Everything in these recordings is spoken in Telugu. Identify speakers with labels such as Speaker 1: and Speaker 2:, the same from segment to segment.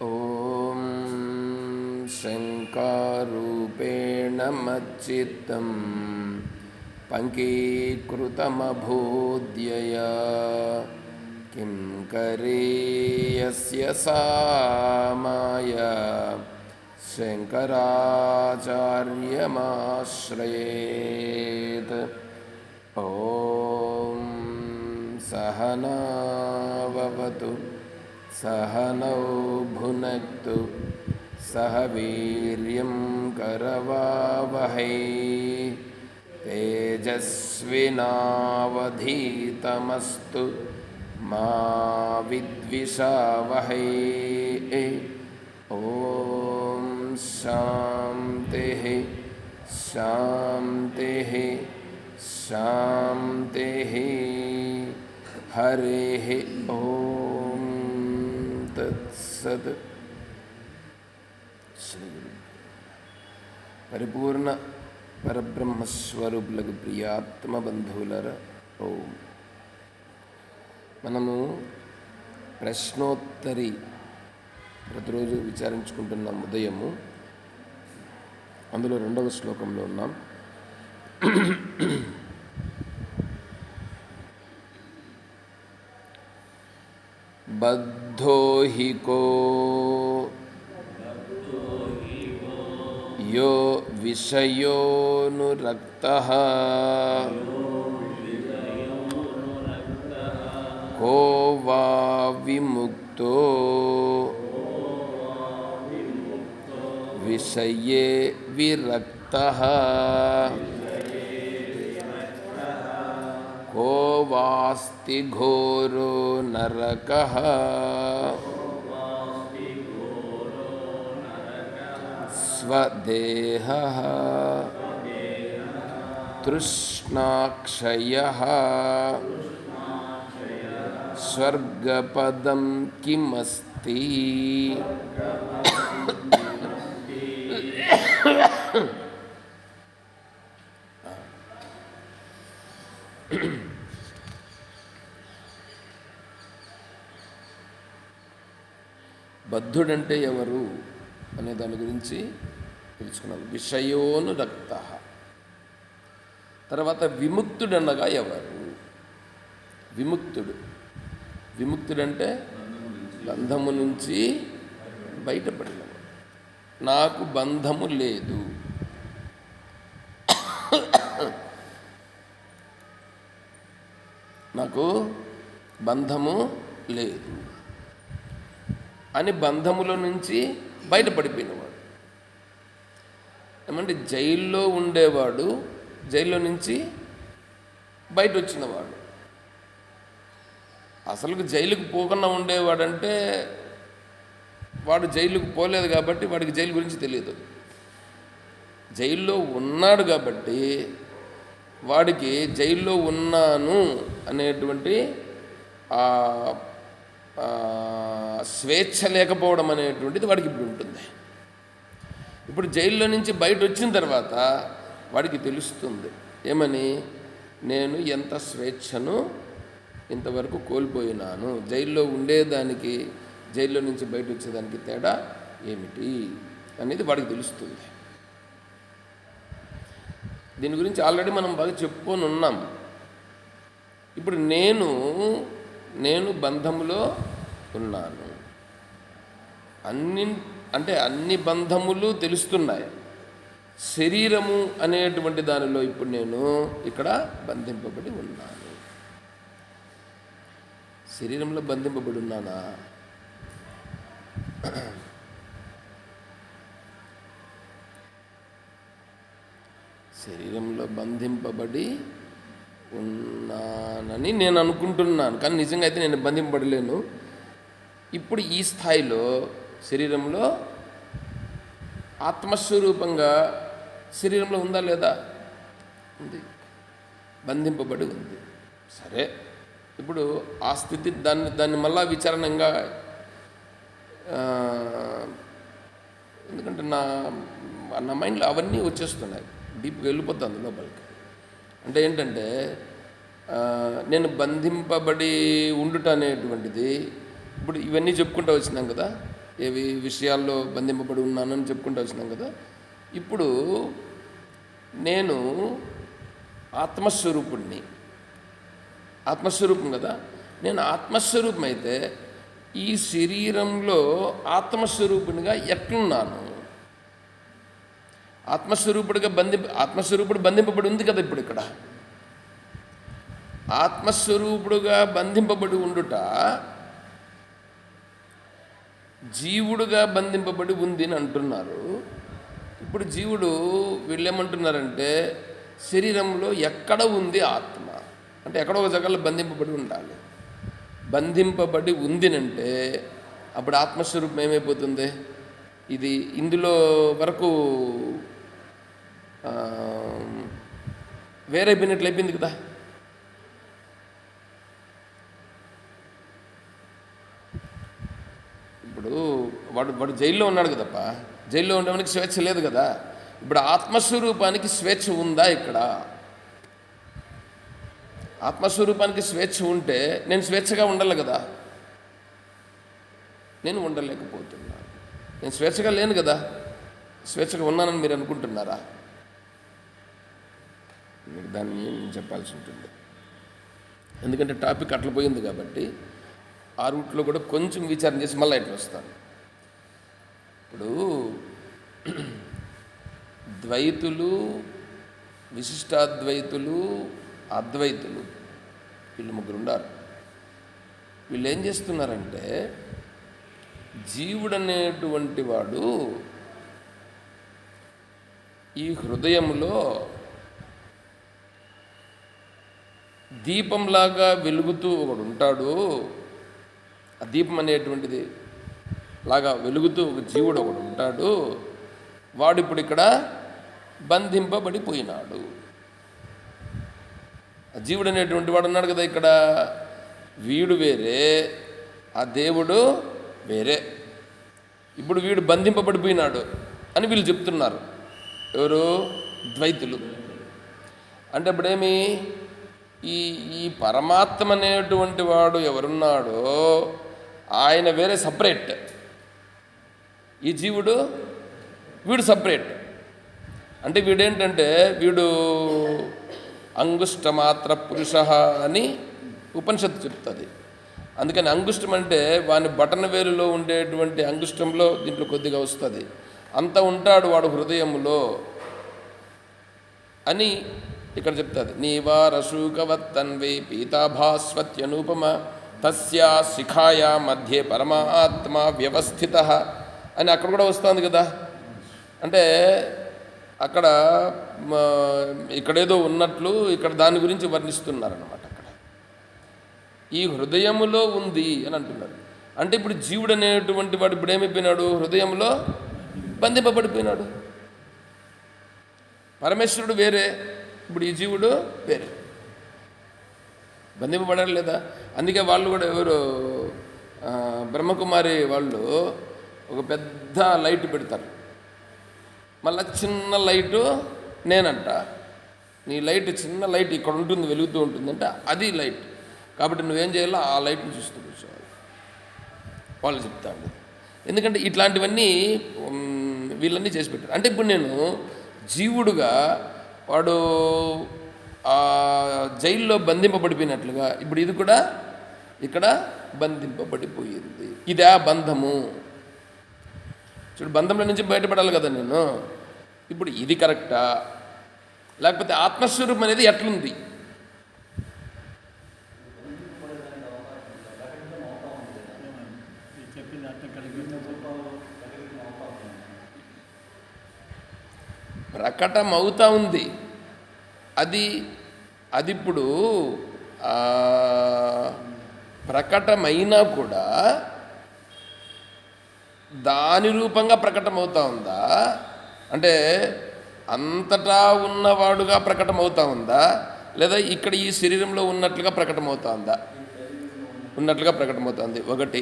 Speaker 1: ఓం శంకారూపేణ మచ్చిత్తం పంకీకృతమభూద్యయా కిం కరేయస్య సా మాయా శంకరాచార్యమాశ్రయేత్. ఓం సహనావవతు సహనౌ భునక్తు సహ వీర్యం కరవావహై తేజస్వినావధీతమస్తు మా విద్విషావహై. ఓం శాంతి శాంతి శాంతి. హరి ఓం తత్సత్. శ్రీ గురు పరిపూర్ణ పరబ్రహ్మస్వరూపులకు ప్రియాత్మ బంధువులరా, ఓం. మనము ప్రశ్నోత్తరి ప్రతిరోజు విచారించుకుంటున్నాం ఉదయము. అందులో 2వ శ్లోకంలో ఉన్నాం. బద్ధో హి కో యో విషయోనురక్తః కో వా విముక్తో విషయే విరక్తః కో వాస్తి ఘోరో నరకః స్వదేహః తృష్ణాక్షయః స్వర్గపదం కిమస్తి. బద్ధుడంటే ఎవరు అనే దాని గురించి తెలుసుకున్నాం. విషయోనురక్త. తర్వాత విముక్తుడనగా ఎవరు? విముక్తుడంటే బంధము నుంచి బయటపడినవాడు. నాకు బంధము లేదు, నాకు బంధము లేదు అని బంధములో నుంచి బయటపడిపోయినవాడు. ఏమంటే జైల్లో ఉండేవాడు జైల్లో నుంచి బయట వచ్చినవాడు. అసలు జైలుకు పోకుండా ఉండేవాడంటే వాడు జైలుకు పోలేదు కాబట్టి వాడికి జైలు గురించి తెలియదు. జైల్లో ఉన్నాడు కాబట్టి వాడికి జైల్లో ఉన్నాను అనేటువంటి స్వేచ్ఛ లేకపోవడం అనేటువంటిది వాడికి ఇప్పుడు ఉంటుంది. ఇప్పుడు జైల్లో నుంచి బయట వచ్చిన తర్వాత వాడికి తెలుస్తుంది ఏమని, నేను ఎంత స్వేచ్ఛను ఇంతవరకు కోల్పోయినాను, జైల్లో ఉండేదానికి జైల్లో నుంచి బయట వచ్చేదానికి తేడా ఏమిటి అనేది వాడికి తెలుస్తుంది. దీని గురించి ఆల్రెడీ మనం బాగా చెప్పుకొని ఉన్నాం. ఇప్పుడు నేను బంధములో ఉన్నాను, అన్ని బంధములు తెలుస్తున్నాయి. శరీరము అనేటువంటి దానిలో ఇప్పుడు నేను ఇక్కడ బంధింపబడి ఉన్నాను. శరీరంలో బంధింపబడి ఉన్నానా? శరీరంలో బంధింపబడి ఉన్నానని నేను అనుకుంటున్నాను, కానీ నిజంగా అయితే నేను బంధింపబడలేను. ఇప్పుడు ఈ స్థాయిలో శరీరంలో ఆత్మస్వరూపంగా శరీరంలో ఉందా లేదా? ఉంది, బంధింపబడి ఉంది. సరే, ఇప్పుడు ఆ స్థితి దాన్ని మళ్ళా విచారణంగా, ఎందుకంటే నా మైండ్లో అవన్నీ వచ్చేస్తున్నాయి, డీప్గా వెళ్ళిపోతుంది లోపలికి. అంటే ఏంటంటే నేను బంధింపబడి ఉండుట అనేటువంటిది, ఇప్పుడు ఇవన్నీ చెప్పుకుంటూ వచ్చినాం కదా, ఏవి విషయాల్లో బంధింపబడి ఉన్నానని చెప్పుకుంటూ వచ్చినాం కదా. ఇప్పుడు నేను ఆత్మస్వరూపుణ్ణి, ఆత్మస్వరూపం కదా. నేను ఆత్మస్వరూపం అయితే ఈ శరీరంలో ఆత్మస్వరూపునిగా ఎట్లున్నాను? ఆత్మస్వరూపుడు బంధింపబడి ఉంది కదా. ఇప్పుడు ఇక్కడ ఆత్మస్వరూపుడుగా బంధింపబడి ఉండుట జీవుడుగా బంధింపబడి ఉంది అని అంటున్నారు. ఇప్పుడు జీవుడు వీళ్ళేమంటున్నారంటే శరీరంలో ఎక్కడ ఉంది ఆత్మ అంటే ఎక్కడో ఒక జగల్లో బంధింపబడి ఉండాలి. బంధింపబడి ఉందినంటే అప్పుడు ఆత్మస్వరూపం ఏమైపోతుంది? ఇది ఇందులో వరకు వేరైపోయినట్లు అయిపోయింది కదా. ఇప్పుడు వాడు జైల్లో ఉన్నాడు కదప్ప, జైల్లో ఉండడానికి స్వేచ్ఛ లేదు కదా. ఇప్పుడు ఆత్మస్వరూపానికి స్వేచ్ఛ ఉందా? ఇక్కడ ఆత్మస్వరూపానికి స్వేచ్ఛ ఉంటే నేను స్వేచ్ఛగా ఉండాలి కదా. నేను ఉండలేకపోతున్నాను. నేను స్వేచ్ఛగా లేను కదా. స్వేచ్ఛగా ఉన్నానని మీరు అనుకుంటున్నారా? మీకు దాన్ని నేను చెప్పాల్సి ఉంటుంది. ఎందుకంటే టాపిక్ అట్లా పోయింది కాబట్టి ఆ రూట్లో కూడా కొంచెం విచారం చేసి మళ్ళీ ఇట్లా వస్తాను. ఇప్పుడు ద్వైతులు, విశిష్టాద్వైతులు, అద్వైతులు, వీళ్ళు ముగ్గురు ఉన్నారు. వీళ్ళు ఏం చేస్తున్నారంటే జీవుడనేటువంటి వాడు ఈ హృదయంలో దీపంలాగా వెలుగుతూ ఒకడు ఉంటాడు. ఆ దీపం అనేటువంటిది లాగా వెలుగుతూ ఒక జీవుడు ఒకడు ఉంటాడు. వాడు ఇప్పుడు ఇక్కడ బంధింపబడిపోయినాడు. ఆ జీవుడు అనేటువంటి వాడు ఉన్నాడు కదా ఇక్కడ. వీడు వేరే, ఆ దేవుడు వేరే. ఇప్పుడు వీడు బంధింపబడిపోయినాడు అని వీళ్ళు చెప్తున్నారు. ఎవరు? ద్వైతులు. అంటే ఇప్పుడేమి ఈ పరమాత్మ అనేటువంటి వాడు ఎవరున్నాడో ఆయన వేరే సపరేట్, ఈ జీవుడు వీడు సపరేట్. అంటే వీడేంటంటే వీడు అంగుష్టమాత్ర పురుష అని ఉపనిషత్తు చెప్తుంది. అందుకని అంగుష్టం అంటే వాని బటన వేలులో ఉండేటువంటి అంగుష్టంలో దీంట్లో కొద్దిగా వస్తుంది. అంత ఉంటాడు వాడు హృదయములో అని ఇక్కడ చెప్తుంది. నీవారశూకవత్తన్వే పీతాభాస్వత్యనూపమ తస్యా శిఖాయా మధ్యే పరమాత్మ వ్యవస్థిత అని అక్కడ కూడా వస్తుంది కదా. అంటే అక్కడ ఇక్కడేదో ఉన్నట్లు ఇక్కడ దాని గురించి వర్ణిస్తున్నారన్నమాట. అక్కడ ఈ హృదయములో ఉంది అని అంటున్నారు. అంటే ఇప్పుడు జీవుడు అనేటువంటి వాడు ఇప్పుడు ఏమైపోయినాడు? హృదయంలో బంధింపబడిపోయినాడు. పరమేశ్వరుడు వేరే, ఇప్పుడు ఈ జీవుడు వేరే. బంధింపబడాలి లేదా? అందుకే వాళ్ళు కూడా ఎవరు బ్రహ్మకుమారి వాళ్ళు ఒక పెద్ద లైట్ పెడతారు, మళ్ళీ చిన్న లైటు నేనంట. నీ లైట్ చిన్న లైట్ ఇక్కడ ఉంటుంది, వెలుగుతూ ఉంటుందంట, అది లైట్. కాబట్టి నువ్వేం చేయాలో ఆ లైట్ని చూస్తూ కూర్చోవాలి. వాళ్ళు చెప్తాను. ఎందుకంటే ఇట్లాంటివన్నీ వీళ్ళన్నీ చేసి పెట్టారు. అంటే ఇప్పుడు నేను జీవుడుగా వాడు జైల్లో బంధింపబడిపోయినట్లుగా ఇప్పుడు ఇది కూడా ఇక్కడ బంధింపబడిపోయింది. ఇదే బంధము. చూడు, బంధంలో నుంచి బయటపడాలి కదా నేను. ఇప్పుడు ఇది కరెక్టా? లేకపోతే ఆత్మస్వరూపం అనేది ఎట్లుంది? ప్రకటం అవుతా ఉంది. అది ఇప్పుడు ప్రకటమైనా కూడా దాని రూపంగా ప్రకటమవుతా ఉందా? అంటే అంతటా ఉన్నవాడుగా ప్రకటమవుతా ఉందా? లేదా ఇక్కడ ఈ శరీరంలో ఉన్నట్లుగా ప్రకటమవుతా ఉందా? ఉన్నట్లుగా ప్రకటమవుతుంది ఒకటి.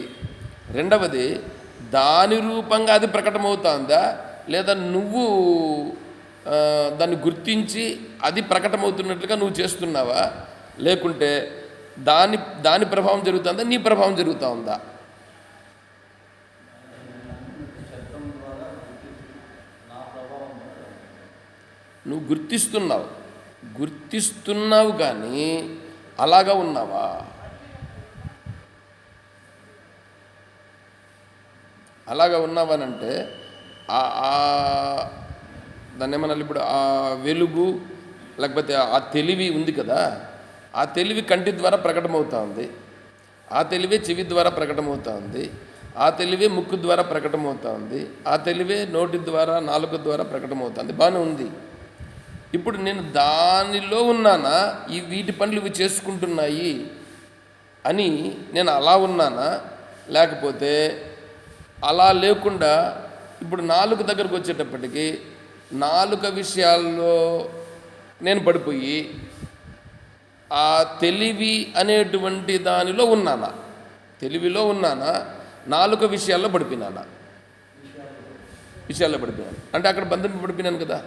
Speaker 1: రెండవది, దాని రూపంగా అది ప్రకటమవుతా ఉందా? లేదా నువ్వు దాన్ని గుర్తించి అది ప్రకటమవుతున్నట్లుగా నువ్వు చేస్తున్నావా? లేకుంటే దాని దాని ప్రభావం జరుగుతుందా, నీ ప్రభావం జరుగుతూ ఉందా? నువ్వు గుర్తిస్తున్నావు కానీ అలాగా ఉన్నావా? అలాగా ఉన్నావనంటే దాన్ని ఏమన్నా ఇప్పుడు ఆ వెలుగు లేకపోతే ఆ తెలివి ఉంది కదా, ఆ తెలివి కంటి ద్వారా ప్రకటమవుతా ఉంది, ఆ తెలివే చెవి ద్వారా ప్రకటమవుతా ఉంది, ఆ తెలివే ముక్కు ద్వారా ప్రకటమవుతా ఉంది, ఆ తెలివే నోటి ద్వారా నాలుక ద్వారా ప్రకటమవుతుంది. బాగానే ఉంది. ఇప్పుడు నేను దానిలో ఉన్నానా, ఈ వీటి పనులు ఇవి చేసుకుంటున్నాయి అని నేను అలా ఉన్నానా, లేకపోతే అలా లేకుండా ఇప్పుడు నాలుక దగ్గరకు వచ్చేటప్పటికి నాలుక విషయాల్లో నేను పడిపోయి ఆ తెలివి అనేటువంటి దానిలో ఉన్నానా, తెలివిలో ఉన్నానా, నాలుక విషయాల్లో పడిపోయినానా? విషయాల్లో పడిపోయాను అంటే అక్కడ బంధింపబడిపోయినాను కదా,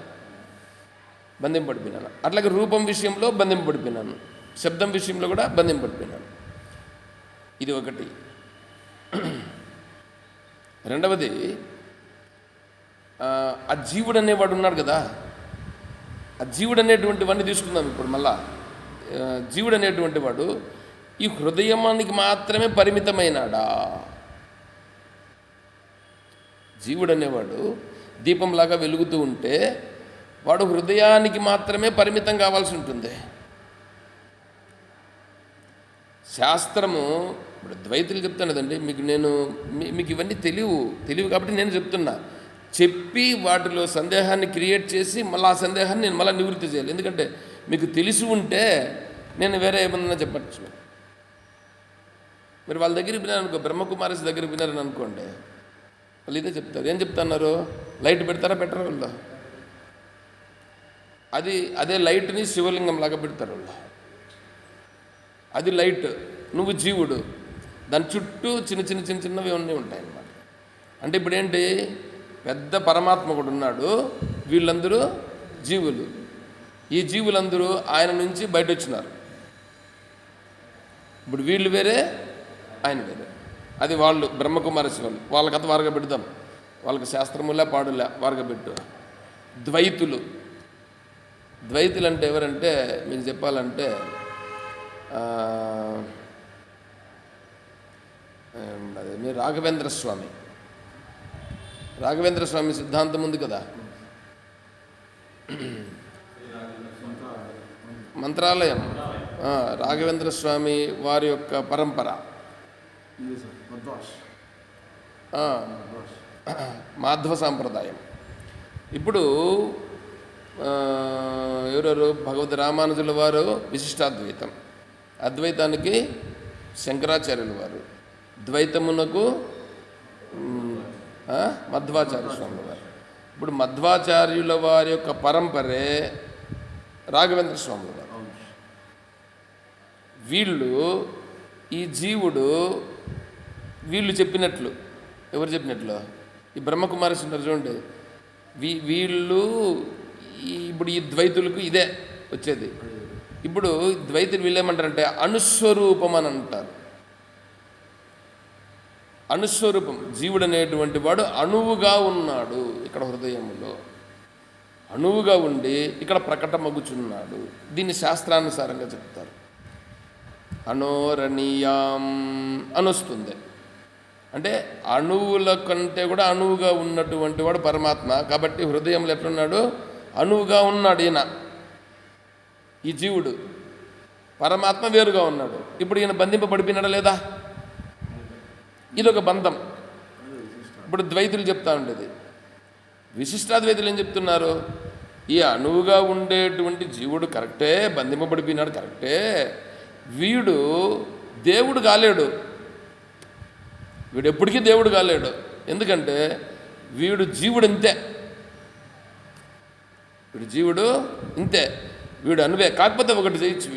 Speaker 1: బంధింపబడిపోయినాను. అట్లాగే రూపం విషయంలో బంధింపబడిపోయినాను, శబ్దం విషయంలో కూడా బంధింపబడిపోయినాను. ఇది ఒకటి. రెండవది, ఆ జీవుడు అనేవాడు ఉన్నాడు కదా, ఆ జీవుడు అనేటువంటి వాడిని తీసుకుందాం ఇప్పుడు మళ్ళా. జీవుడు అనేటువంటి వాడు ఈ హృదయానికి మాత్రమే పరిమితమైనాడా? జీవుడు అనేవాడు దీపంలాగా వెలుగుతూ ఉంటే వాడు హృదయానికి మాత్రమే పరిమితం కావాల్సి ఉంటుంది. శాస్త్రము ఇప్పుడు ద్వైతులు చెప్తాను కదండి, మీకు ఇవన్నీ తెలివి కాబట్టి నేను చెప్తున్నా. చెప్పి వాటిలో సందేహాన్ని క్రియేట్ చేసి మళ్ళీ ఆ సందేహాన్ని నేను మళ్ళీ నివృత్తి చేయాలి. ఎందుకంటే మీకు తెలిసి ఉంటే నేను వేరే ఏమన్నా చెప్పచ్చు. మీరు వాళ్ళ దగ్గరికి వినారు అనుకో, బ్రహ్మకుమారిస్ దగ్గరికి వినారని అనుకోండి, వాళ్ళు ఇదే చెప్తారు. ఏం చెప్తున్నారు? లైట్ పెడతారా పెట్టరా వాళ్ళు? అదే లైట్ని శివలింగం లాగా పెడతారు వాళ్ళు. అది లైట్, నువ్వు జీవుడు, దాని చుట్టూ చిన్నవి అన్నీ ఉంటాయి అన్నమాట. అంటే ఇప్పుడు ఏంటి, పెద్ద పరమాత్మ కూడా ఉన్నాడు, వీళ్ళందరూ జీవులు. ఈ జీవులందరూ ఆయన నుంచి బయట వచ్చినారు. ఇప్పుడు వీళ్ళు వేరే, ఆయన వేరే. అది వాళ్ళు బ్రహ్మకుమారి శివులు, వాళ్ళ కథ వారుగా పెడదాం, వాళ్ళకి శాస్త్రములే పాడులే వారుగా పెట్టు. ద్వైతులు అంటే ఎవరంటే మీకు చెప్పాలంటే అదే రాఘవేంద్ర స్వామి సిద్ధాంతం ఉంది కదా, మంత్రాలయం, రాఘవేంద్ర స్వామి వారి యొక్క పరంపర, మాధ్వ సాంప్రదాయం. ఇప్పుడు ఎవరెవరు? భగవద్ రామానుజుల వారు విశిష్టాద్వైతం, అద్వైతానికి శంకరాచార్యుల వారు, ద్వైతమునకు మధ్వాచార్య స్వామి వారు. ఇప్పుడు మధ్వాచార్యుల వారి యొక్క పరంపరే రాఘవేంద్ర స్వామి వారు. వీళ్ళు ఈ జీవుడు వీళ్ళు చెప్పినట్లు, ఎవరు చెప్పినట్లు? ఈ బ్రహ్మకుమారి ఉన్నారు చూడండి, వీళ్ళు ఇప్పుడు ఈ ద్వైతులకు ఇదే వచ్చేది. ఇప్పుడు ద్వైతులు వీళ్ళేమంటారంటే అనుస్వరూపం అని అంటారు. అనుస్వరూపం, జీవుడు అనేటువంటి వాడు అణువుగా ఉన్నాడు, ఇక్కడ హృదయంలో అణువుగా ఉండి ఇక్కడ ప్రకటమగుచున్నాడు. దీన్ని శాస్త్రానుసారంగా చెప్తారు. అనోరణీయాం అనొస్తుంది. అంటే అణువుల కంటే కూడా అణువుగా ఉన్నటువంటి వాడు పరమాత్మ. కాబట్టి హృదయంలో ఎట్లున్నాడు? అణువుగా ఉన్నాడు ఈయన, ఈ జీవుడు. పరమాత్మ వేరుగా ఉన్నాడు. ఇప్పుడు ఈయన బంధింపబడిపోయినాడా లేదా? ఇదొక బంధం. ఇప్పుడు ద్వైతులు చెప్తా ఉండేది. విశిష్టాద్వైతులు ఏం చెప్తున్నారు? ఈ అణువుగా ఉండేటువంటి జీవుడు కరెక్టే, బంధింపబడిపోయినాడు కరెక్టే, వీడు దేవుడు కాలేడు, వీడు ఎప్పటికీ దేవుడు కాలేడు. ఎందుకంటే వీడు జీవుడు ఇంతే, జీవుడు ఇంతే, వీడు అనువే. కాకపోతే ఒకటి చేయొచ్చు,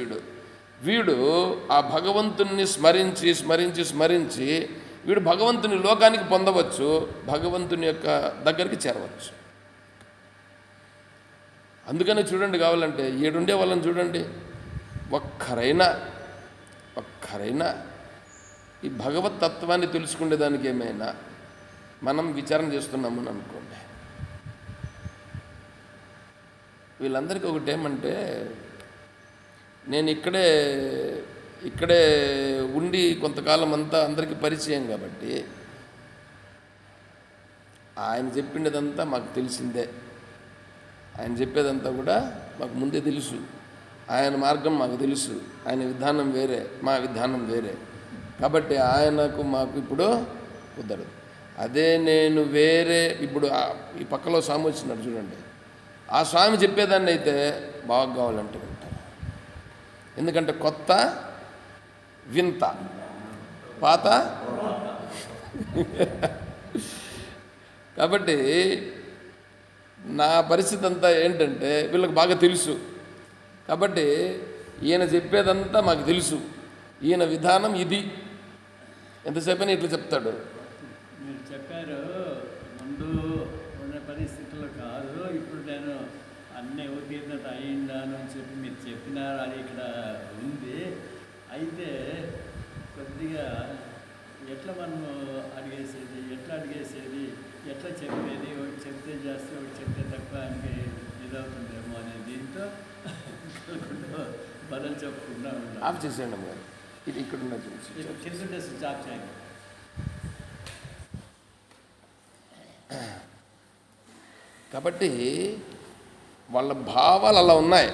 Speaker 1: వీడు ఆ భగవంతుణ్ణి స్మరించి వీడు భగవంతుని లోకానికి పొందవచ్చు, భగవంతుని యొక్క దగ్గరికి చేరవచ్చు. అందుకని చూడండి, కావాలంటే 7 ఉండే వాళ్ళని చూడండి, ఒక్కరైనా ఈ భగవత్ తత్వాన్ని తెలుసుకునేదానికి ఏమైనా మనం విచారణ చేస్తున్నాము అని అనుకోండి. వీళ్ళందరికీ ఒకటేమంటే, నేను ఇక్కడే ఉండి కొంతకాలం అంతా అందరికీ పరిచయం కాబట్టి ఆయన చెప్పిండేదంతా మాకు తెలిసిందే, ఆయన చెప్పేదంతా కూడా మాకు ముందే తెలుసు, ఆయన మార్గం మాకు తెలుసు, ఆయన విధానం వేరే, మా విధానం వేరే, కాబట్టి ఆయనకు మాకు ఇప్పుడు కుదరదు. అదే నేను వేరే, ఇప్పుడు ఈ పక్కలో స్వామి వచ్చినాడు చూడండి, ఆ స్వామి చెప్పేదాన్ని అయితే బాగా కావాలంటే వింటారు. ఎందుకంటే కొత్త వింత, పాత కాబట్టి నా పరిస్థితి అంతా ఏంటంటే వీళ్ళకి బాగా తెలుసు, కాబట్టి ఈయన చెప్పేదంతా మాకు తెలుసు, ఈయన విధానం ఇది, ఎంతసేపని ఇట్లా చెప్తాడు.
Speaker 2: మీరు చెప్పారు ముందు ఉన్న పరిస్థితుల్లో కాదు, ఇప్పుడు నేను అన్నీ ఉత్తీర్ణత అయిందాను అని చెప్పి మీరు చెప్పినారు, అది ఇక్కడ ఉంది. అయితే కొద్దిగా ఎట్లా మనము అడిగేసేది, ఎట్లా చెప్పేది, ఒకటి చెప్తే చేస్తే ఒకటి చెప్తే తప్ప ఆయనకి ఇదవుతుందేమో అనే దీంతో బదులు చెప్పకుండా ఉన్నాం.
Speaker 1: ఆఫ్ చేసేయండి అమ్మగారు, ఇది ఇక్కడ ఉన్న
Speaker 2: చెప్తుంటే స్విచ్ ఆఫ్ చేయండి.
Speaker 1: కాబట్టి వాళ్ళ భావాలు అలా ఉన్నాయి.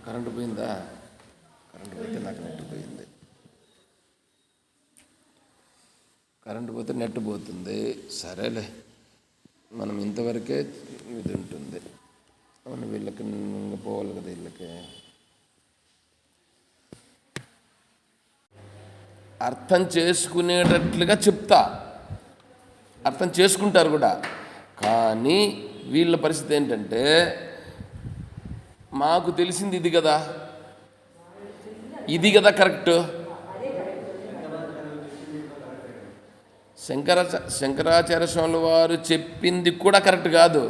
Speaker 1: కరెంటు పోయిందా? కరెంటు పోతే నాకు నెట్ పోయింది. కరెంటు పోతే నెట్ పోతుంది. సరేలే, మనం ఇంతవరకే ఇది ఉంటుంది. అవును, వీళ్ళకి ఇంకా పోవాలి కదా, వీళ్ళకి అర్థం చేసుకునేటట్లుగా చెప్తా, అర్థం చేసుకుంటారు కూడా. కానీ వీళ్ళ పరిస్థితి ఏంటంటే, మాకు తెలిసింది ఇది కదా, ఇది కదా కరెక్ట్. శంకరాచార్య స్వాముల వారు చెప్పింది కూడా కరెక్ట్ కాదు,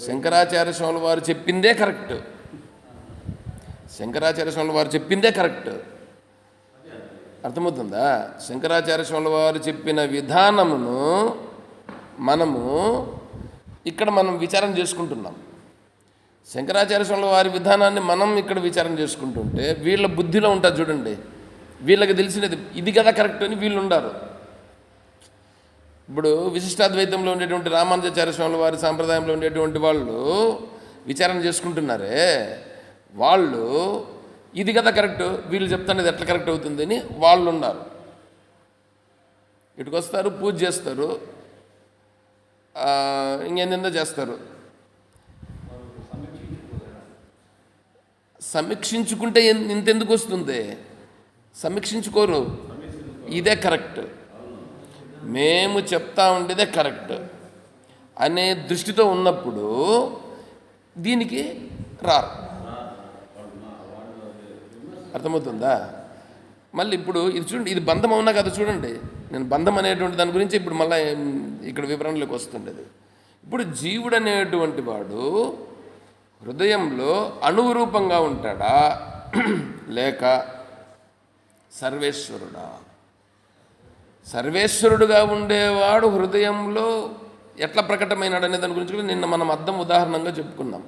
Speaker 1: శంకరాచార్య స్వాముల వారు చెప్పిందే కరెక్ట్, శంకరాచార్య స్వాముల వారు చెప్పిందే కరెక్ట్. అర్థమవుతుందా? శంకరాచార్య స్వాముల వారు చెప్పిన విధానమును ఇక్కడ మనం విచారం చేసుకుంటున్నాం. శంకరాచార్య స్వాముల వారి విధానాన్ని మనం ఇక్కడ విచారం చేసుకుంటుంటే వీళ్ళ బుద్ధిలో ఉంటుంది చూడండి, వీళ్ళకి తెలిసినది ఇది కదా కరెక్ట్ అని వీళ్ళు ఉండారు. ఇప్పుడు విశిష్టాద్వైతంలో ఉండేటువంటి రామానుజాచార్య స్వాముల వారి సాంప్రదాయంలో ఉండేటువంటి వాళ్ళు విచారణ చేసుకుంటున్నారే, వాళ్ళు ఇది కదా కరెక్ట్, వీళ్ళు చెప్తానేది ఎట్లా కరెక్ట్ అవుతుందని వాళ్ళు ఉన్నారు. ఇటుకు వస్తారు, పూజ చేస్తారు, ఇంకేందో చేస్తారు. సమీక్షించుకుంటే ఇంతెందుకు వస్తుంది? సమీక్షించుకోరు, ఇదే కరెక్ట్, మేము చెప్తా ఉండేదే కరెక్ట్ అనే దృష్టితో ఉన్నప్పుడు దీనికి రారు. అర్థమవుతుందా? మళ్ళీ ఇప్పుడు ఇది చూడండి, ఇది బంధం అవునా కదా చూడండి. నేను బంధం అనేటువంటి దాని గురించి ఇప్పుడు మళ్ళీ ఇక్కడ వివరణలోకి వస్తుండేది. ఇప్పుడు జీవుడు అనేటువంటి వాడు హృదయంలో అణువు రూపంగా ఉంటాడా లేక సర్వేశ్వరుడా? సర్వేశ్వరుడుగా ఉండేవాడు హృదయంలో ఎట్లా ప్రకటమైనాడు అనే దాని గురించి కూడా నిన్న మనం అర్థం ఉదాహరణంగా చెప్పుకున్నాం.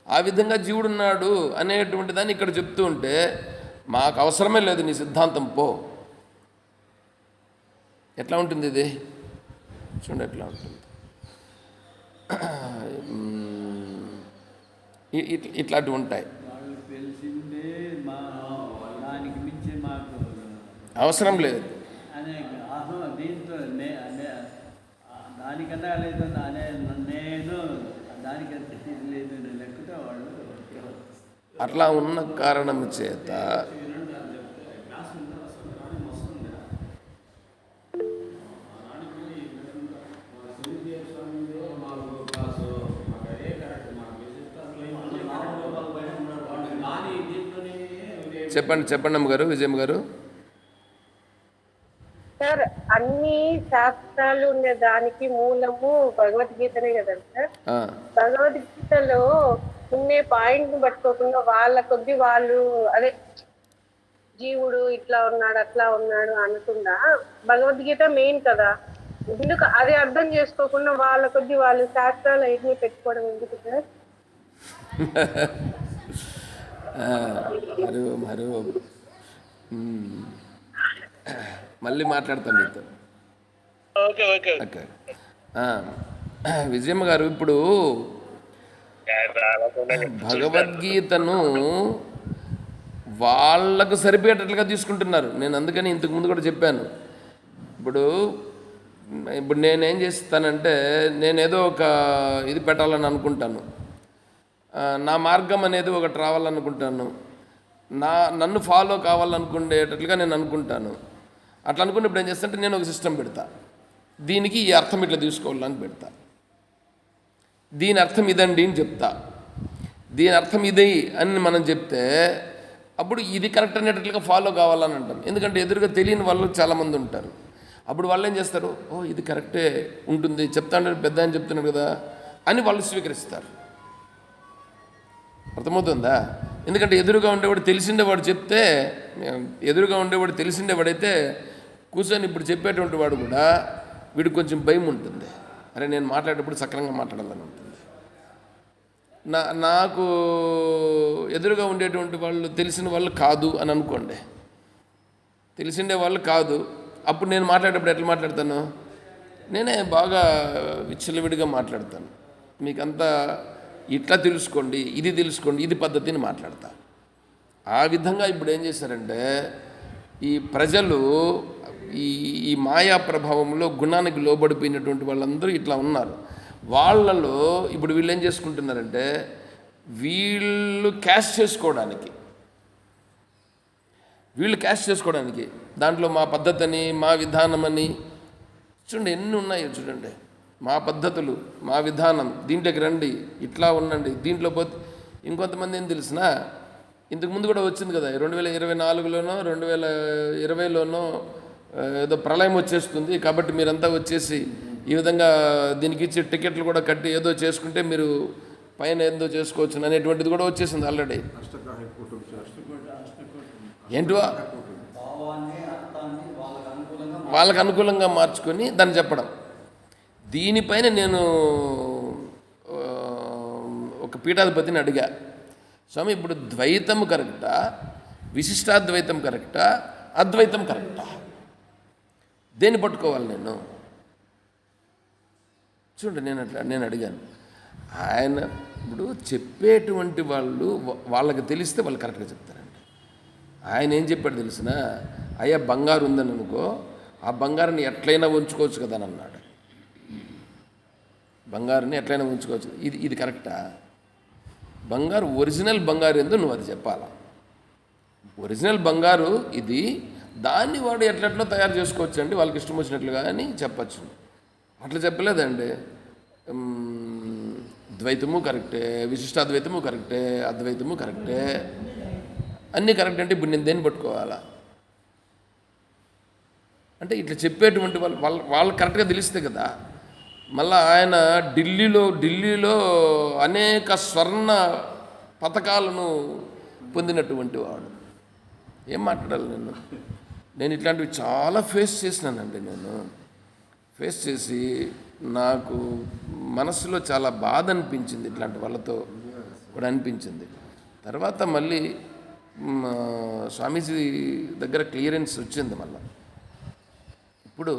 Speaker 1: ఆ విధంగా జీవుడున్నాడు అనేటువంటి దాన్ని ఇక్కడ చెప్తూ ఉంటే మాకు అవసరమే లేదు నీ సిద్ధాంతం పో. ఎట్లా ఉంటుంది ఇది? చూడండి ఎట్లా ఉంటుంది. ఇట్లాంటివి ఉంటాయి. అవసరం లేదు
Speaker 2: దానికన్నా లేదు నేను దానికంటే లేదు లెక్కతో వాళ్ళు
Speaker 1: అట్లా ఉన్న కారణం చేత చెప్పండి అమ్మగారు, విజయమ్మ గారు.
Speaker 3: సార్, అన్ని శాస్త్రాలు ఉండే దానికి మూలము భగవద్గీతనే కదండి సార్.
Speaker 1: ఆ,
Speaker 3: భగవద్గీతలో ఉండే పాయింట్ ని పట్టుకోకుండా వాళ్ళ కొద్ది వాళ్ళు అదే జీవుడు ఇట్లా ఉన్నాడు అట్లా ఉన్నాడు అనకుండా భగవద్గీత మెయిన్ కదా, ఎందుకు అది అర్థం చేసుకోకుండా వాళ్ళ కొద్ది వాళ్ళు శాస్త్రాలు ఎన్ని పెట్టుకోవడం ఎందుకు సార్?
Speaker 1: మరో మళ్ళీ మాట్లాడతాను మీతో.
Speaker 3: Okay okay
Speaker 1: okay. విజయమ్మ గారు, ఇప్పుడు భగవద్గీతను వాళ్ళకు సరిపోయేటట్లుగా తీసుకుంటున్నారు. నేను అందుకని ఇంతకు ముందు కూడా చెప్పాను. ఇప్పుడు ఇప్పుడు నేనేం చేస్తానంటే, నేనేదో ఒక ఇది పెట్టాలని అనుకుంటాను, నా మార్గం అనేది ఒకటి రావాలనుకుంటాను, నన్ను ఫాలో కావాలనుకునేటట్లుగా నేను అనుకుంటాను. అట్లా అనుకున్నప్పుడు ఏం చేస్తానంటే, నేను ఒక సిస్టమ్ పెడతా, దీనికి ఈ అర్థం ఇట్లా తీసుకోవాలని పెడతా, దీని అర్థం ఇదండి అని చెప్తా, దీని అర్థం ఇది అని మనం చెప్తే అప్పుడు ఇది కరెక్ట్ అనేటట్లుగా ఫాలో కావాలని అంటాం. ఎందుకంటే ఎదురుగా తెలియని వాళ్ళు చాలామంది ఉంటారు. అప్పుడు వాళ్ళు ఏం చేస్తారు, ఓ ఇది కరెక్టే ఉంటుంది, చెప్తాడు పెద్ద అని చెప్తున్నాడు కదా అని వాళ్ళు స్వీకరిస్తారు. అర్థమవుతుందా? ఎందుకంటే ఎదురుగా ఉండేవాడు తెలిసిండేవాడు చెప్తే, ఎదురుగా ఉండేవాడు తెలిసిండేవాడైతే కూర్చొని ఇప్పుడు చెప్పేటువంటి వాడు కూడా వీడికి కొంచెం భయం ఉంటుంది, అరే నేను మాట్లాడేటప్పుడు సక్రంగా మాట్లాడాలని ఉంటుంది. నాకు ఎదురుగా ఉండేటువంటి వాళ్ళు తెలిసిన వాళ్ళు కాదు అని అనుకోండి, తెలిసిండే వాళ్ళు కాదు, అప్పుడు నేను మాట్లాడేటప్పుడు ఎట్లా మాట్లాడతాను, నేనే బాగా విచ్చలవిడిగా మాట్లాడతాను, మీకంతా ఇట్లా తెలుసుకోండి, ఇది తెలుసుకోండి, ఇది పద్ధతిని మాట్లాడతా. ఆ విధంగా ఇప్పుడు ఏం చేశారంటే, ఈ ప్రజలు ఈ మాయా ప్రభావంలో గుణానికి లోబడిపోయినటువంటి వాళ్ళందరూ ఇట్లా ఉన్నారు. వాళ్ళలో ఇప్పుడు వీళ్ళు ఏం చేసుకుంటున్నారంటే, వీళ్ళు క్యాష్ చేసుకోవడానికి దాంట్లో మా పద్ధతిని, మా విధానమని చూడండి ఎన్ని ఉన్నాయో చూడండి, మా పద్ధతులు, మా విధానం, దీంట్లోకి రండి, ఇట్లా ఉండండి, దీంట్లో పోతే. ఇంకొంతమంది ఏం తెలిసినా, ఇంతకుముందు కూడా వచ్చింది కదా 2024లోనో 2020లోనో ఏదో ప్రళయం వచ్చేస్తుంది కాబట్టి మీరంతా వచ్చేసి ఈ విధంగా దీనికి ఇచ్చే టికెట్లు కూడా కట్టి ఏదో చేసుకుంటే మీరు పైన ఏదో చేసుకోవచ్చు అనేటువంటిది కూడా వచ్చేసింది ఆల్రెడీ. ఏంటో వాళ్ళకు అనుకూలంగా మార్చుకొని దాన్ని చెప్పడం. దీనిపైన నేను ఒక పీఠాధిపతిని అడిగా, స్వామి ఇప్పుడు ద్వైతం కరెక్టా, విశిష్టాద్వైతం కరెక్టా, అద్వైతం కరెక్టా, దేన్ని పట్టుకోవాలి నేను? చూడండి నేను అడిగాను. ఆయన ఇప్పుడు చెప్పేటువంటి వాళ్ళకి తెలిస్తే వాళ్ళు కరెక్ట్గా చెప్తారండి. ఆయన ఏం చెప్పాడు తెలిసిన, అయ్యా బంగారు ఉందని అనుకో, ఆ బంగారాన్ని ఎట్లయినా ఉంచుకోవచ్చు కదా అని అన్నాడు. బంగారుని ఎట్లయినా ఉంచుకోవచ్చు, ఇది కరెక్టా? బంగారు ఒరిజినల్ బంగారు ఏందో నువ్వు అది చెప్పాలా. ఒరిజినల్ బంగారు ఇది, దాన్ని వాడు ఎట్లెట్లో తయారు చేసుకోవచ్చు అండి వాళ్ళకి ఇష్టం వచ్చినట్లుగా అని చెప్పచ్చు. అట్లా చెప్పలేదండి. ద్వైతము కరెక్టే, విశిష్టాద్వైతము కరెక్టే, అద్వైతము కరెక్టే, అన్నీ కరెక్ట్. అంటే ఇప్పుడు నేను దేన్ని పట్టుకోవాలా? అంటే ఇట్లా చెప్పేటువంటి వాళ్ళు కరెక్ట్గా తెలిస్తే కదా. మళ్ళీ ఆయన ఢిల్లీలో అనేక స్వర్ణ పథకాలను పొందినటువంటి వాడు. ఏం మాట్లాడాలి నేను ఇట్లాంటివి చాలా ఫేస్ చేసినానండి. నేను ఫేస్ చేసి నాకు మనసులో చాలా బాధ అనిపించింది, ఇట్లాంటి వాళ్ళతో కూడా అనిపించింది. తర్వాత మళ్ళీ స్వామీజీ దగ్గర క్లియరెన్స్ వచ్చింది. మళ్ళీ ఇప్పుడు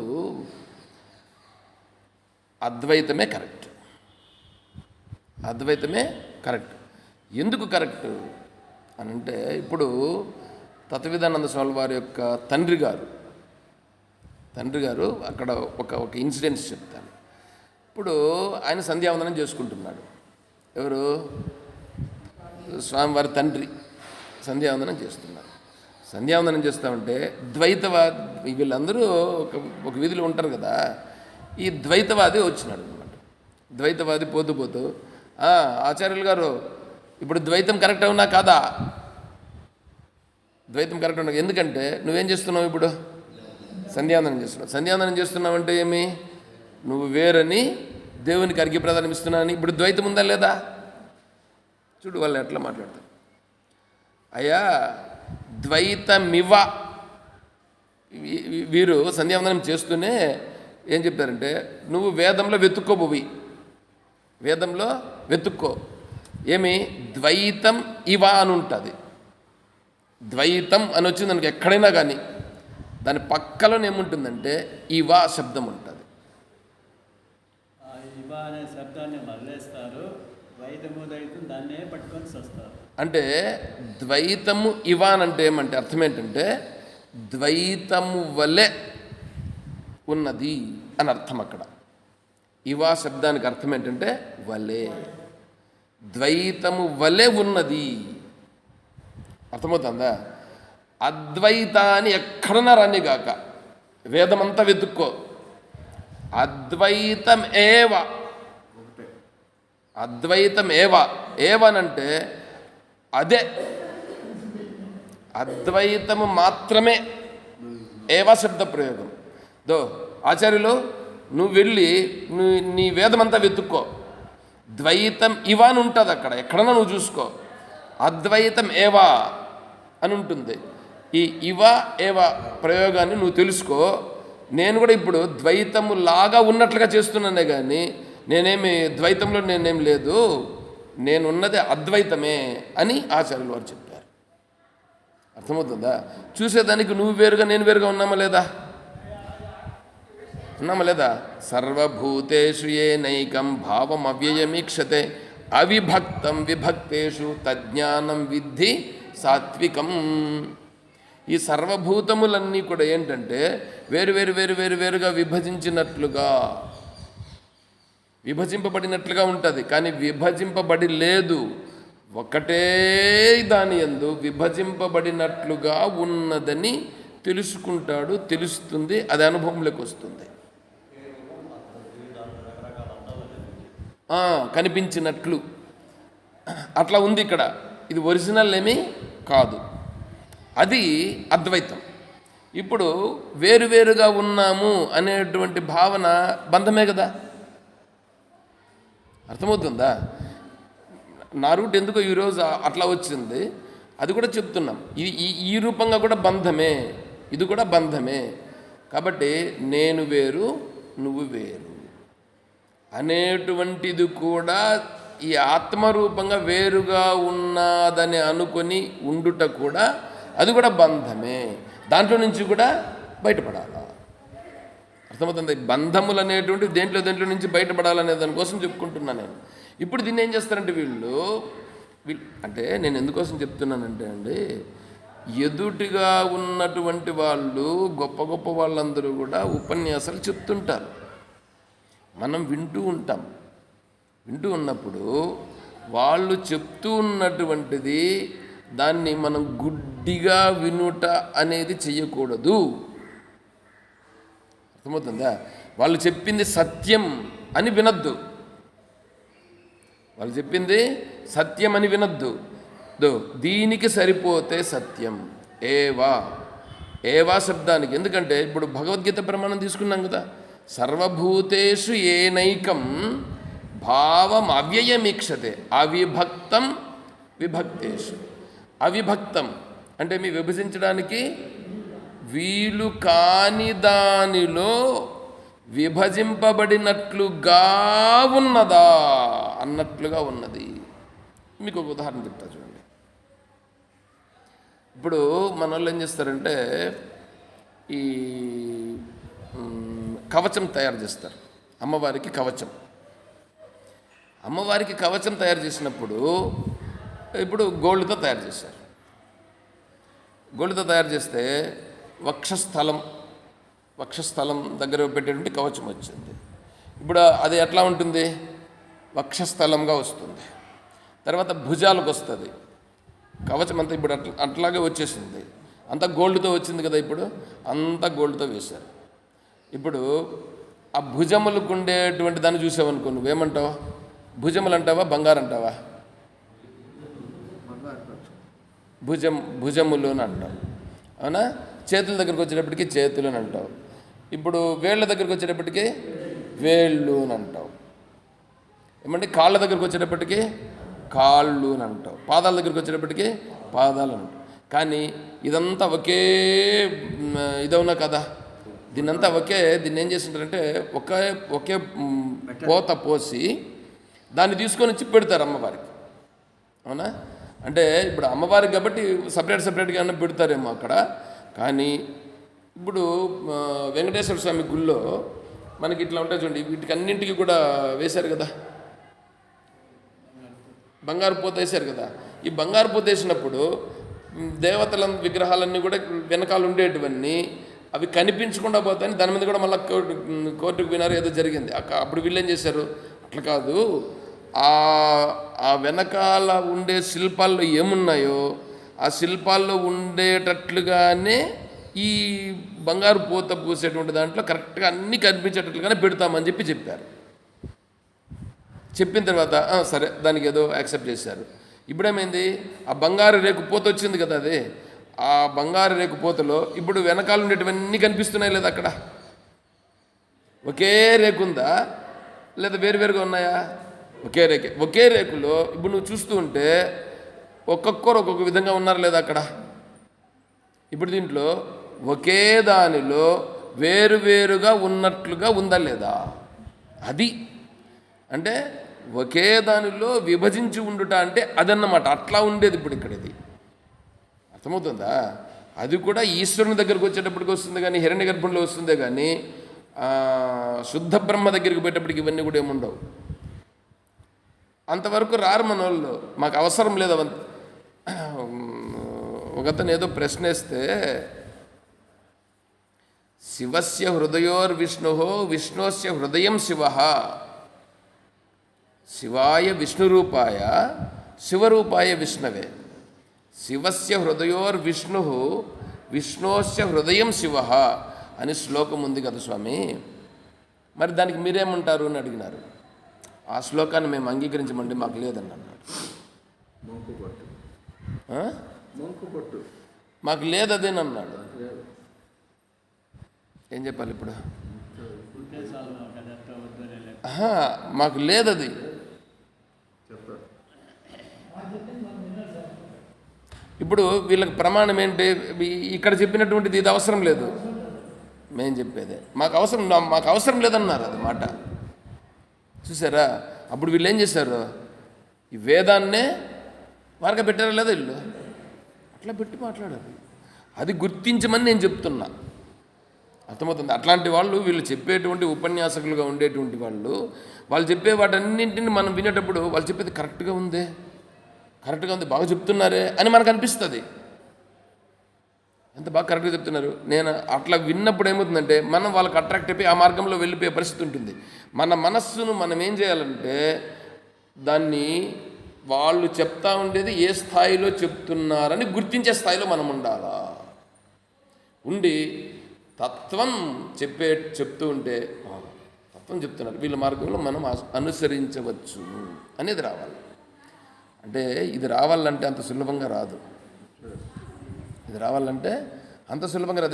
Speaker 1: అద్వైతమే కరెక్ట్, అద్వైతమే కరెక్ట్. ఎందుకు కరెక్ట్ అని అంటే, ఇప్పుడు తత్వవిధానంద స్వామి వారి యొక్క తండ్రి గారు అక్కడ ఒక ఇన్సిడెంట్స్ చెప్తాను. ఇప్పుడు ఆయన సంధ్యావందనం చేసుకుంటున్నాడు. ఎవరు? స్వామివారి తండ్రి సంధ్యావందనం చేస్తున్నారు. సంధ్యావందనం చేస్తూ ఉంటే ద్వైతవాది, వీళ్ళందరూ ఒక వీధిలో ఉంటారు కదా, ఈ ద్వైతవాది వచ్చినాడు అనమాట. ద్వైతవాది పోతూ ఆచార్యులు గారు ఇప్పుడు ద్వైతం కరెక్ట్ అవునా కాదా? ద్వైతం కరెక్ట్ అవునా? ఎందుకంటే నువ్వేం చేస్తున్నావు ఇప్పుడు? సంధ్యావందనం చేస్తున్నావు. సంధ్యావందనం చేస్తున్నావంటే ఏమి? నువ్వు వేరని దేవునికి అర్ఘ్య ప్రదానం ఇస్తున్నానని. ఇప్పుడు ద్వైతం ఉందా లేదా? చూడు వాళ్ళు ఎట్లా మాట్లాడతారు. అయ్యా ద్వైతమివ, వీరు సంధ్యావందనం చేస్తూనే ఏం చెప్తారంటే, నువ్వు వేదంలో వెతుక్కోబోవి, వేదంలో వెతుక్కో. ఏమి? ద్వైతం ఇవ అని ఉంటుంది. ద్వైతం అని వచ్చింది దానికి ఎక్కడైనా కానీ దాని పక్కలో ఏముంటుందంటే ఇవ శబ్దం ఉంటుంది.
Speaker 2: ఆ ఇవ అనే శబ్దాన్ని మరలేస్తారు, ద్వైతము ద్వైతం దాన్నే పట్టుకొని వస్తారు.
Speaker 1: అంటే ద్వైతము ఇవ అని అంటే ఏమంటే అర్థం ఏంటంటే ద్వైతము వలె ఉన్నది అని అర్థం. అక్కడ ఇవా శబ్దానికి అర్థం ఏంటంటే వలె, ద్వైతము వలె ఉన్నది. అర్థమవుతుందా? అద్వైతాన్ని ఎక్కడన్నా రాని గాక, వేదమంతా వెతుక్కో, అద్వైతం ఏవ, అద్వైతం ఏవ. ఏవనంటే అదే, అద్వైతము మాత్రమే. ఏవా శబ్ద ప్రయోగం. ఆచార్యులు నువ్వు వెళ్ళి నీ వేదమంతా వెతుక్కో, ద్వైతం ఇవా అని ఉంటుంది అక్కడ, ఎక్కడన్నా నువ్వు చూసుకో, అద్వైతం ఏవా అని ఉంటుంది. ఈ ఇవా ఏవా ప్రయోగాన్ని నువ్వు తెలుసుకో. నేను కూడా ఇప్పుడు ద్వైతము లాగా ఉన్నట్లుగా చేస్తున్నానే కానీ నేనేమి ద్వైతంలో నేనేం లేదు, నేనున్నది అద్వైతమే అని ఆచార్యులు వారు చెప్పారు. అర్థమవుతుందా? చూసేదానికి నువ్వు వేరుగా నేను వేరుగా ఉన్నామా లేదా? ఉన్నామా లేదా? సర్వభూతేషు ఏనైకం భావం అవ్యయమీక్షతే అవిభక్తం విభక్తేషు తజ్ఞానం విద్ధి సాత్వికం. ఈ సర్వభూతములన్నీ కూడా ఏంటంటే వేరు వేరు వేరు వేరు వేరుగా విభజింపబడినట్లుగా ఉంటుంది. కానీ విభజింపబడి లేదు, ఒకటే దాని యందు విభజింపబడినట్లుగా ఉన్నదని తెలుసుకుంటాడు, తెలుస్తుంది, అది అనుభవంలోకి వస్తుంది. కనిపించినట్లు అట్లా ఉంది ఇక్కడ. ఇది ఒరిజినల్ ఏమీ కాదు, అది అద్వైతం. ఇప్పుడు వేరువేరుగా ఉన్నాము అనేటువంటి భావన బంధమే కదా. అర్థమవుతుందా? నా రూట్ ఎందుకో ఈరోజు అట్లా వచ్చింది, అది కూడా చెప్తున్నాం. ఈ రూపంగా కూడా బంధమే, ఇది కూడా బంధమే. కాబట్టి నేను వేరు నువ్వు వేరు అనేటువంటిది కూడా ఈ ఆత్మరూపంగా వేరుగా ఉన్నదని అనుకొని ఉండుట కూడా అది కూడా బంధమే. దాంట్లో నుంచి కూడా బయటపడాలా. అర్థమవుతుంది? బంధములు అనేటువంటివి దేంట్లో నుంచి బయటపడాలనే దానికోసం చెప్పుకుంటున్నాను నేను. ఇప్పుడు దీన్ని ఏం చేస్తారంటే వీళ్ళు అంటే నేను ఎందుకోసం చెప్తున్నానంటే అండి, ఎదుటిగా ఉన్నటువంటి వాళ్ళు గొప్ప గొప్ప వాళ్ళందరూ కూడా ఉపన్యాసాలు చెప్తుంటారు, మనం వింటూ ఉంటాం. వింటూ ఉన్నప్పుడు వాళ్ళు చెప్తూ ఉన్నటువంటిది దాన్ని మనం గుడ్డిగా వినుట అనేది చెయ్యకూడదు. అర్థమవుతుందా? వాళ్ళు చెప్పింది సత్యం అని వినొద్దు, వాళ్ళు చెప్పింది సత్యం అని వినొద్దు. దీనికి సరిపోతే సత్యం ఏవా శబ్దానికి. ఎందుకంటే ఇప్పుడు భగవద్గీత ప్రమాణం తీసుకున్నాం కదా, సర్వభూతేషు ఏనైకం భావం అవ్యయమీక్షతే అవిభక్తం విభక్తేషు. అవిభక్తం అంటే మీ విభజించడానికి వీలు కాని దానిలో విభజింపబడినట్లుగా ఉన్నదా అన్నట్లుగా ఉన్నది. మీకు ఒక ఉదాహరణ చెప్తా చూడండి. ఇప్పుడు మన వాళ్ళు ఏం చేస్తారంటే ఈ కవచం తయారు చేస్తారు, అమ్మవారికి కవచం. అమ్మవారికి కవచం తయారు చేసినప్పుడు ఇప్పుడు గోల్డ్తో తయారు చేశారు. గోల్డ్తో తయారు చేస్తే వక్షస్థలం దగ్గర పెట్టేటువంటి కవచం వచ్చింది. ఇప్పుడు అది ఎట్లా ఉంటుంది? వక్షస్థలంగా వస్తుంది. తర్వాత భుజాలకు వస్తుంది కవచం అంతా. ఇప్పుడు అట్లాగే వచ్చేసింది, అంతా గోల్డ్తో వచ్చింది కదా. ఇప్పుడు అంతా గోల్డ్తో వేశారు. ఇప్పుడు ఆ భుజములకు ఉండేటువంటి దాన్ని చూసావనుకో, నువ్వేమంటావు? భుజములు అంటావా బంగారు అంటావా? భుజములు అని అంటావు, అవునా? చేతుల దగ్గరికి వచ్చేటప్పటికి చేతులు అని అంటావు. ఇప్పుడు వేళ్ళ దగ్గరికి వచ్చేటప్పటికి వేళ్ళు అని అంటావు. ఏమంటే కాళ్ళ దగ్గరికి వచ్చేటప్పటికి కాళ్ళు అని అంటావు. పాదాల దగ్గరికి వచ్చేటప్పటికి పాదాలు అని అంటావు. కానీ ఇదంతా ఒకే ఇదవునా కదా, దీన్ని ఏం చేస్తుంటారంటే ఒకే పోత పోసి దాన్ని తీసుకొని వచ్చి పెడతారు అమ్మవారికి. అవునా? అంటే ఇప్పుడు అమ్మవారికి కాబట్టి సపరేట్గా ఏమన్నా పెడతారేమో అక్కడ. కానీ ఇప్పుడు వెంకటేశ్వర స్వామి గుళ్ళో మనకి ఇట్లా ఉంటాయి చూడండి, వీటికి అన్నింటికి కూడా వేశారు కదా, బంగారు పూత వేశారు కదా. ఈ బంగారు పూత వేసినప్పుడు దేవతల విగ్రహాలన్నీ కూడా వెనకాల ఉండేటివన్నీ అవి కనిపించకుండా పోతాయని దాని మీద కూడా మళ్ళీ కోర్టుకు వినారు, ఏదో జరిగింది. అప్పుడు వీళ్ళు ఏం చేశారు, అట్లా కాదు, ఆ వెనకాల ఉండే శిల్పాల్లో ఏమున్నాయో ఆ శిల్పాల్లో ఉండేటట్లుగానే ఈ బంగారు పూత పూసేటువంటి దాంట్లో కరెక్ట్గా అన్నీ కనిపించేటట్లుగానే పెడతామని చెప్పారు. చెప్పిన తర్వాత సరే దానికి ఏదో యాక్సెప్ట్ చేశారు. ఇప్పుడేమైంది, ఆ బంగారు రేకు పూత వచ్చింది కదా, అది ఆ బంగారు రేకు పూతలో ఇప్పుడు వెనకాల ఉండేటివన్నీ కనిపిస్తున్నాయి లేదా? అక్కడ ఒకే రేకు ఉందా లేదా వేరువేరుగా ఉన్నాయా? ఒకే రేకే. ఒకే రేకులో ఇప్పుడు నువ్వు చూస్తూ ఉంటే ఒక్కొక్కరు ఒక్కొక్క విధంగా ఉన్నారు లేదా అక్కడ? ఇప్పుడు దీంట్లో ఒకే దానిలో వేరువేరుగా ఉన్నట్లుగా ఉందా లేదా? అది అంటే ఒకే దానిలో విభజించి ఉండుట అంటే అదన్నమాట. అట్లా ఉండేది ఇప్పుడు ఇక్కడ. ఇది అర్థమవుతుందా? అది కూడా ఈశ్వరుని దగ్గరకు వచ్చేటప్పటికి వస్తుంది కానీ హిరణ్య గర్భంలో వస్తుందే కానీ శుద్ధ బ్రహ్మ దగ్గరికి పోయేటప్పటికి ఇవన్నీ కూడా ఏముండవు. అంతవరకు రారు మన వాళ్ళు, మాకు అవసరం లేదు అవంత. ఒకతను ఏదో ప్రశ్న వేస్తే, శివస్య హృదయోర్విష్ణు విష్ణోస్య హృదయం శివ, శివాయ విష్ణురూపాయ శివరూపాయ విష్ణవే, శివస్య హృదయోర్విష్ణు విష్ణోస్య హృదయం శివ అని శ్లోకం ఉంది కదా స్వామి, మరి దానికి మీరేమంటారు అని అడిగినారు. ఆ శ్లోకాన్ని మేము అంగీకరించమండి, మాకు లేదని అన్నాడు. మాకు లేదు అదేని అన్నాడు. ఏం చెప్పాలి ఇప్పుడు? మాకు లేదది. ఇప్పుడు వీళ్ళకి ప్రమాణం ఏంటి? ఇక్కడ చెప్పినటువంటిది ఇది అవసరం లేదు, మేము చెప్పేదే మాకు అవసరం లేదన్నారు. అది మాట చూసారా? అప్పుడు వీళ్ళు ఏం చేశారు, ఈ వేదాన్నే వారికి పెట్టారా లేదా? వీళ్ళు అట్లా పెట్టి మాట్లాడారు. అది గుర్తించమని నేను చెప్తున్నా. అర్థమవుతుంది? అట్లాంటి వాళ్ళు వీళ్ళు చెప్పేటువంటి ఉపన్యాసకులుగా ఉండేటువంటి వాళ్ళు చెప్పే వాటన్నింటిని మనం వినేటప్పుడు వాళ్ళు చెప్పేది కరెక్ట్గా ఉంది, బాగా చెప్తున్నారే అని మనకు అనిపిస్తుంది. ఎంత బాగా కరెక్ట్గా చెప్తున్నారు. నేను అట్లా విన్నప్పుడు ఏమవుతుందంటే మనం వాళ్ళకి అట్రాక్ట్ అయిపోయి ఆ మార్గంలో వెళ్ళిపోయే పరిస్థితి ఉంటుంది. మన మనస్సును మనం ఏం చేయాలంటే దాన్ని వాళ్ళు చెప్తా ఉండేది ఏ స్థాయిలో చెప్తున్నారని గుర్తించే స్థాయిలో మనం ఉండాలా. ఉండి తత్వం చెప్తూ ఉంటే తత్వం చెప్తున్నారు, వీళ్ళ మార్గంలో మనం అనుసరించవచ్చు అనేది రావాలి. అంటే ఇది రావాలంటే అంత సులభంగా రాదు.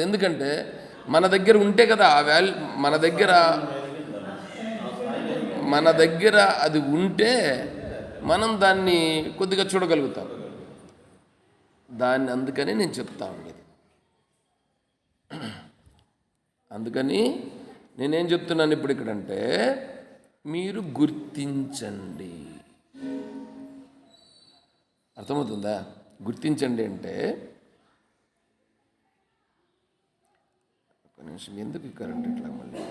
Speaker 1: ఎందుకంటే మన దగ్గర ఉంటే కదా ఆ వాల్యూ, మన దగ్గర అది ఉంటే మనం దాన్ని కొద్దిగా చూడగలుగుతాం. అందుకని నేను చెప్తా ఉండేది. అందుకని నేనేం చెప్తున్నాను ఇప్పుడు ఇక్కడంటే, మీరు గుర్తించండి. అర్థమవుతుందా? గుర్తించండి అంటే ఒక నిమిషం, ఎందుకు కరెంట్ ఇట్లా మళ్ళీ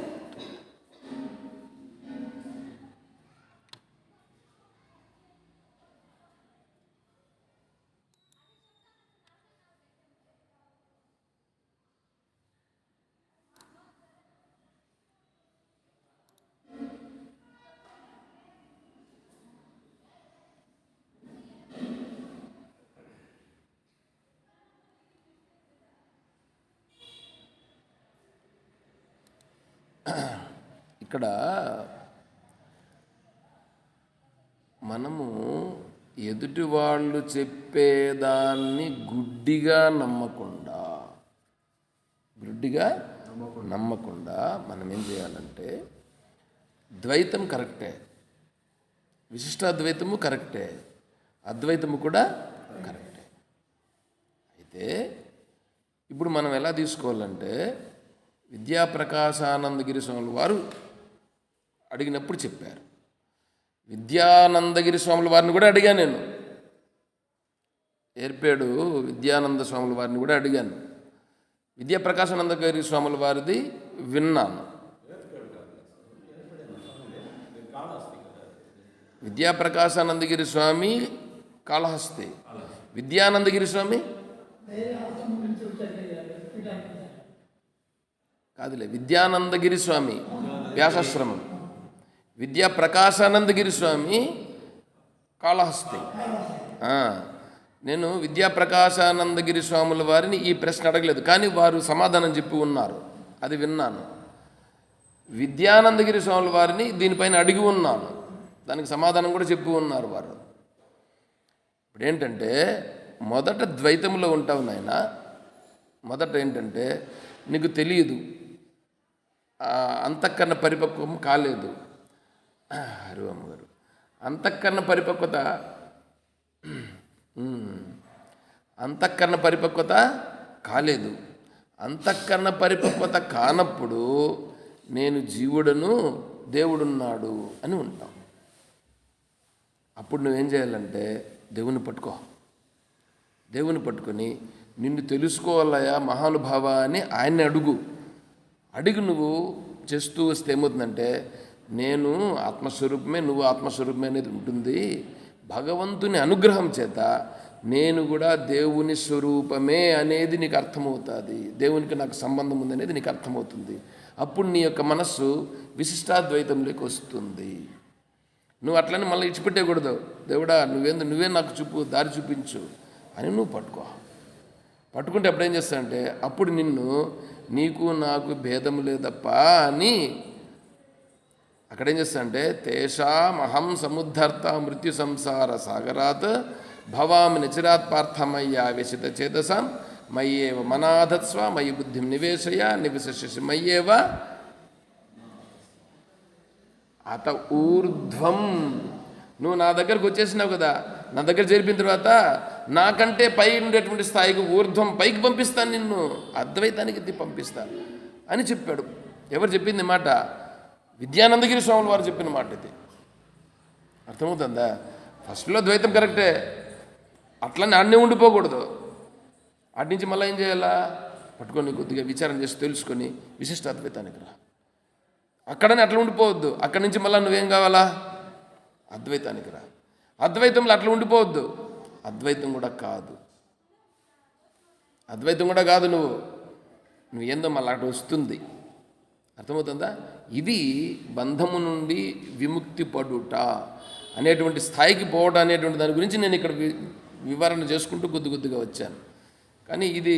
Speaker 1: ఇక్కడ మనము ఎదుటి వాళ్ళు చెప్పేదాన్ని గుడ్డిగా నమ్మకుండా గుడ్డిగా నమ్మకుండా మనం ఏం చేయాలంటే ద్వైతం కరెక్టే, విశిష్టాద్వైతము కరెక్టే, అద్వైతము కూడా కరెక్టే. అయితే ఇప్పుడు మనం ఎలా తీసుకోవాలంటే విద్యాప్రకాశానందగిరి స్వాముల వారు అడిగినప్పుడు చెప్పారు. విద్యానందగిరి స్వాముల వారిని కూడా అడిగాను నేను, ఏర్పేడు విద్యానంద స్వాముల వారిని కూడా అడిగాను. విద్యాప్రకాశానందగిరి స్వాముల వారిది విన్నాను. విద్యాప్రకాశానందగిరి స్వామి కాళహస్తి, విద్యానందగిరి స్వామి కాదులే, విద్యానందగిరి స్వామి వ్యాసాశ్రమం, విద్యాప్రకాశానందగిరి స్వామి కాళహస్తి. నేను విద్యాప్రకాశానందగిరి స్వాముల వారిని ఈ ప్రశ్న అడగలేదు, కానీ వారు సమాధానం చెప్పి ఉన్నారు, అది విన్నాను. విద్యానందగిరి స్వాముల వారిని దీనిపైన అడిగి ఉన్నాను, దానికి సమాధానం కూడా చెప్పి ఉన్నారు వారు. ఇప్పుడు ఏంటంటే మొదట ద్వైతంలో ఉంటావు నాయన. మొదట ఏంటంటే నీకు తెలియదు, అంతఃకరణ పరిపక్వం కాలేదు. హరివమ్మ గారు, అంతఃకరణ పరిపక్వత కాలేదు. అంతఃకరణ పరిపక్వత కానప్పుడు నేను జీవుడను, దేవుడున్నాడు అని ఉంటాం. అప్పుడు నువ్వేం చేయాలంటే దేవుని పట్టుకో, దేవుని పట్టుకొని నిన్ను తెలుసుకోవాలయా మహానుభావ అని ఆయన్ని అడిగి నువ్వు చేస్తూ వస్తే ఏమవుతుందంటే నేను ఆత్మస్వరూపమే, నువ్వు ఆత్మస్వరూపమే అనేది ఉంటుంది. భగవంతుని అనుగ్రహం చేత నేను కూడా దేవుని స్వరూపమే అనేది నీకు అర్థమవుతుంది, దేవునికి నాకు సంబంధం ఉందనేది నీకు అర్థమవుతుంది. అప్పుడు నీ యొక్క మనస్సు విశిష్టాద్వైతంలోకి వస్తుంది. నువ్వు అట్లనే మళ్ళీ ఇచ్చిపెట్టేయకూడదు. దేవుడా నువ్వే నాకు దారి చూపించు అని నువ్వు పట్టుకుంటే అప్పుడు ఏం చేస్తానంటే అప్పుడు నిన్ను నీకు నాకు భేదం లేదప్ప అని అక్కడేం చేస్తానంటే తేషామహం సముద్ధర్త మృత్యు సంసార సాగరాత్ భవామి నిచిరాత్ పార్థమయ్యా వ్యసిత చేతసాం మయ్యేవ మనాధత్స్వ మయి బుద్ధిం నివేశయ నివిశేషి మయ్యేవ అత ఊర్ధ్వం. నువ్వు నా దగ్గరకు వచ్చేసినావు కదా, నా దగ్గర చేరిపిన తర్వాత నాకంటే పై ఉండేటువంటి స్థాయికి ఊర్ధ్వం పైకి పంపిస్తాను, నిన్ను అద్వైతానికి పంపిస్తాను అని చెప్పాడు. ఎవరు చెప్పింది మాట? విద్యానందగిరి స్వాముల వారు చెప్పిన మాట ఇది. అర్థమవుతుందా? ఫస్ట్లో ద్వైతం కరెక్టే, అట్లనే అన్నీ ఉండిపోకూడదు. అటు నుంచి మళ్ళీ ఏం చేయాలా? పట్టుకొని కొద్దిగా విచారం చేసి తెలుసుకొని విశిష్ట అద్వైతానికి రా. అక్కడనే అట్లా ఉండిపోవద్దు. అక్కడి నుంచి మళ్ళీ నువ్వేం కావాలా? అద్వైతానికి రా. అద్వైతంలో అట్లా ఉండిపోవద్దు. అద్వైతం కూడా కాదు, నువ్వు ఏందో మళ్ళీ అటు వస్తుంది. అర్థమవుతుందా? ఇది బంధము నుండి విముక్తి పడుట అనేటువంటి స్థాయికి పోవడం అనేటువంటి దాని గురించి నేను ఇక్కడ వివరణ చేసుకుంటూ కొద్దిగా వచ్చాను. కానీ ఇది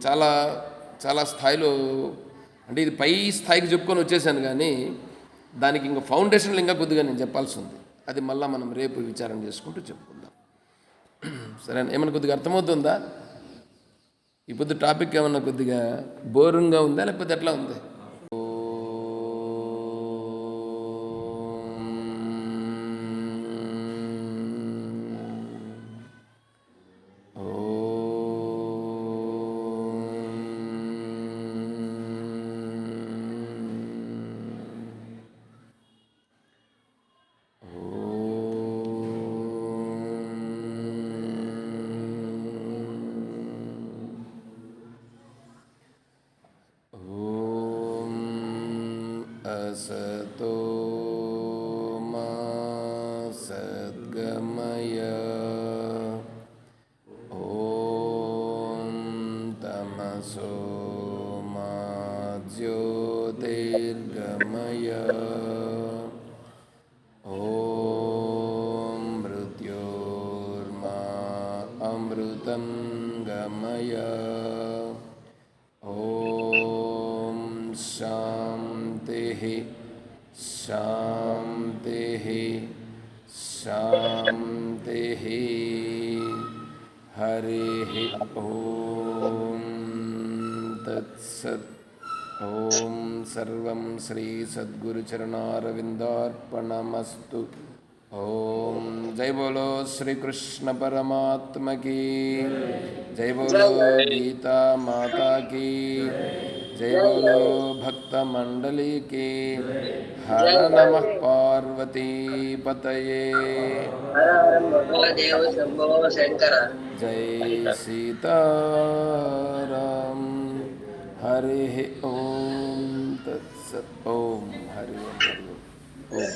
Speaker 1: చాలా చాలా స్థాయిలో, అంటే ఇది పై స్థాయికి చెప్పుకొని వచ్చేసాను, కానీ దానికి ఇంకా ఫౌండేషన్లు ఇంకా కొద్దిగా నేను చెప్పాల్సి ఉంది. అది మళ్ళీ మనం రేపు విచారం చేసుకుంటూ చెప్పుకుందాం. సరే, ఏమన్నా కొద్దిగా అర్థమవుతుందా? ఈ పొద్దు టాపిక్ ఏమన్నా కొద్దిగా బోరింగ్గా ఉందా లేకపోతే ఎట్లా ఉంది? असतो मा सद्गमय ॐ तमसो मा ज्योतिर्गमय ॐ मृत्योर्मा अमृतं गमय ॐ शान्तिः शान्तिः शान्तिः हरिः ॐ తత్సత్. ఓం సర్వం శ్రీ సద్గురుచరణారవిందార్పణమస్తు. ఓం జై బోలో శ్రీకృష్ణ పరమాత్మకి, జై బోలో గీతా మాతాకి, జై బోలో భక్త మండలికి. హర నమః పార్వతీపతయే.
Speaker 4: మహాదేవ శంభో శంకర.
Speaker 1: జై సీతారాం. హరి ఓం తత్సత్. ఓం హరి ఓం హరి ఓం.